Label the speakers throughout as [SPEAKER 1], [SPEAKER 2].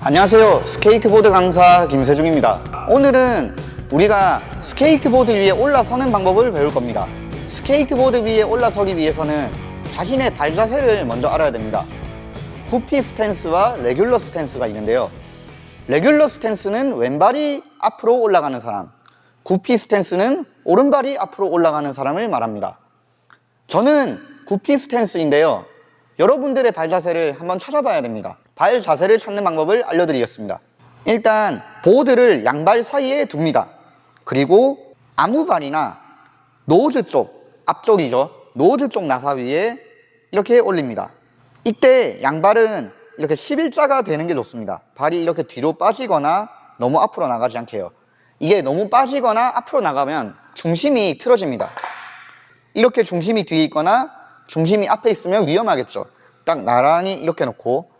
[SPEAKER 1] 안녕하세요. 스케이트보드 강사 김세중입니다. 오늘은 우리가 스케이트보드 위에 올라서는 방법을 배울 겁니다. 스케이트보드 위에 올라서기 위해서는 자신의 발 자세를 먼저 알아야 됩니다. 구피 스탠스와 레귤러 스탠스가 있는데요. 레귤러 스탠스는 왼발이 앞으로 올라가는 사람, 구피 스탠스는 오른발이 앞으로 올라가는 사람을 말합니다. 저는 구피 스탠스인데요. 여러분들의 발 자세를 한번 찾아봐야 됩니다. 발 자세를 찾는 방법을 알려드리겠습니다. 일단 보드를 양발 사이에 둡니다. 그리고 아무 발이나 노즈 쪽, 앞쪽이죠. 노즈 쪽 나사 위에 이렇게 올립니다. 이때 양발은 이렇게 11자가 되는 게 좋습니다. 발이 이렇게 뒤로 빠지거나 너무 앞으로 나가지 않게요. 이게 너무 빠지거나 앞으로 나가면 중심이 틀어집니다. 이렇게 중심이 뒤에 있거나 중심이 앞에 있으면 위험하겠죠. 딱 나란히 이렇게 놓고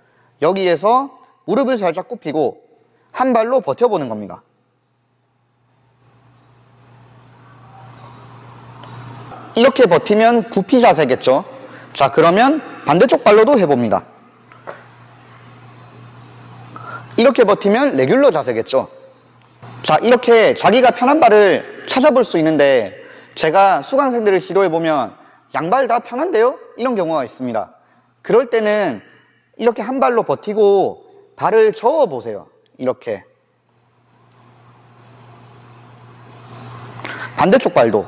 [SPEAKER 1] 여기에서 무릎을 살짝 굽히고 한 발로 버텨보는 겁니다. 이렇게 버티면 구피 자세겠죠. 자, 그러면 반대쪽 발로도 해봅니다. 이렇게 버티면 레귤러 자세겠죠. 자, 이렇게 자기가 편한 발을 찾아볼 수 있는데 제가 수강생들을 지도해보면 양발 다 편한데요? 이런 경우가 있습니다. 그럴 때는 이렇게 한 발로 버티고 발을 저어보세요. 이렇게. 반대쪽 발도.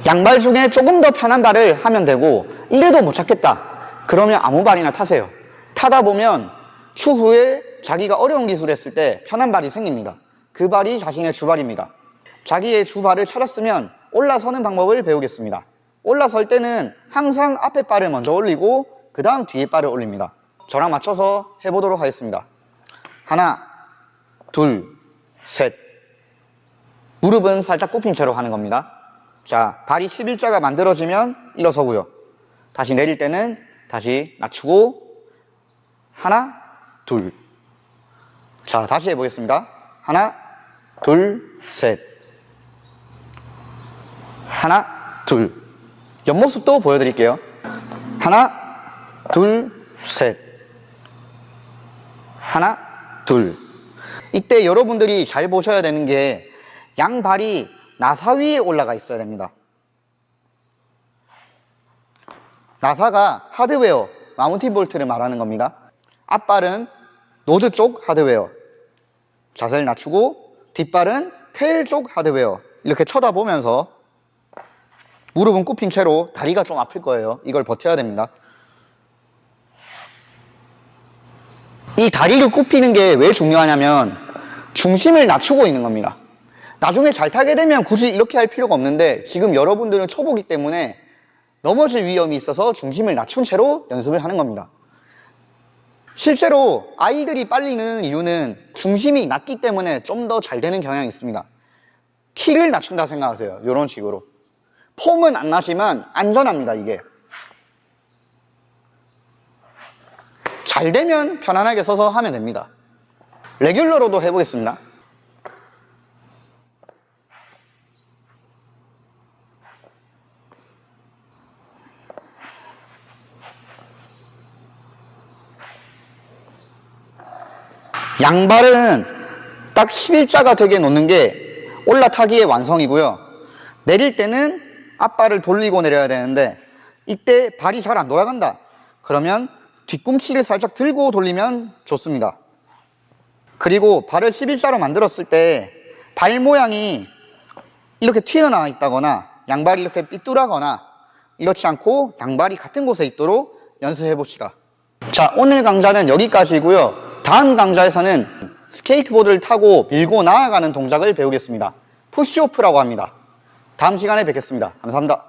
[SPEAKER 1] 양발 중에 조금 더 편한 발을 하면 되고 이래도 못 찾겠다. 그러면 아무 발이나 타세요. 타다 보면 추후에 자기가 어려운 기술을 했을 때 편한 발이 생깁니다. 그 발이 자신의 주발입니다. 자기의 주발을 찾았으면 올라서는 방법을 배우겠습니다. 올라설 때는 항상 앞에 발을 먼저 올리고 그 다음 뒤에 발을 올립니다. 저랑 맞춰서 해보도록 하겠습니다. 하나, 둘, 셋. 무릎은 살짝 굽힌 채로 하는 겁니다. 자, 발이 11자가 만들어지면 일어서고요. 다시 내릴 때는 다시 낮추고 하나, 둘. 자, 다시 해보겠습니다. 하나, 둘, 셋. 하나, 둘. 옆모습도 보여드릴게요. 하나, 둘, 셋. 하나, 둘. 이때 여러분들이 잘 보셔야 되는 게 양발이 나사 위에 올라가 있어야 됩니다. 나사가 하드웨어, 마운틴 볼트를 말하는 겁니다. 앞발은 노드 쪽 하드웨어. 자세를 낮추고 뒷발은 테일 쪽 하드웨어. 이렇게 쳐다보면서 무릎은 굽힌 채로 다리가 좀 아플 거예요. 이걸 버텨야 됩니다. 이 다리를 굽히는 게 왜 중요하냐면 중심을 낮추고 있는 겁니다. 나중에 잘 타게 되면 굳이 이렇게 할 필요가 없는데 지금 여러분들은 초보기 때문에 넘어질 위험이 있어서 중심을 낮춘 채로 연습을 하는 겁니다. 실제로 아이들이 빨리 느는 이유는 중심이 낮기 때문에 좀 더 잘 되는 경향이 있습니다. 키를 낮춘다 생각하세요. 이런 식으로. 폼은 안 나지만 안전합니다, 이게. 잘 되면 편안하게 서서 하면 됩니다. 레귤러로도 해보겠습니다. 양발은 딱 11자가 되게 놓는 게 올라타기의 완성이고요. 내릴 때는 앞발을 돌리고 내려야 되는데 이때 발이 잘 안 돌아간다. 그러면 뒤꿈치를 살짝 들고 돌리면 좋습니다. 그리고 발을 11자로 만들었을 때 발 모양이 이렇게 튀어나와 있다거나 양발이 이렇게 삐뚤하거나 이렇지 않고 양발이 같은 곳에 있도록 연습해 봅시다. 자, 오늘 강좌는 여기까지고요. 다음 강좌에서는 스케이트보드를 타고 밀고 나아가는 동작을 배우겠습니다. 푸시오프라고 합니다. 다음 시간에 뵙겠습니다. 감사합니다.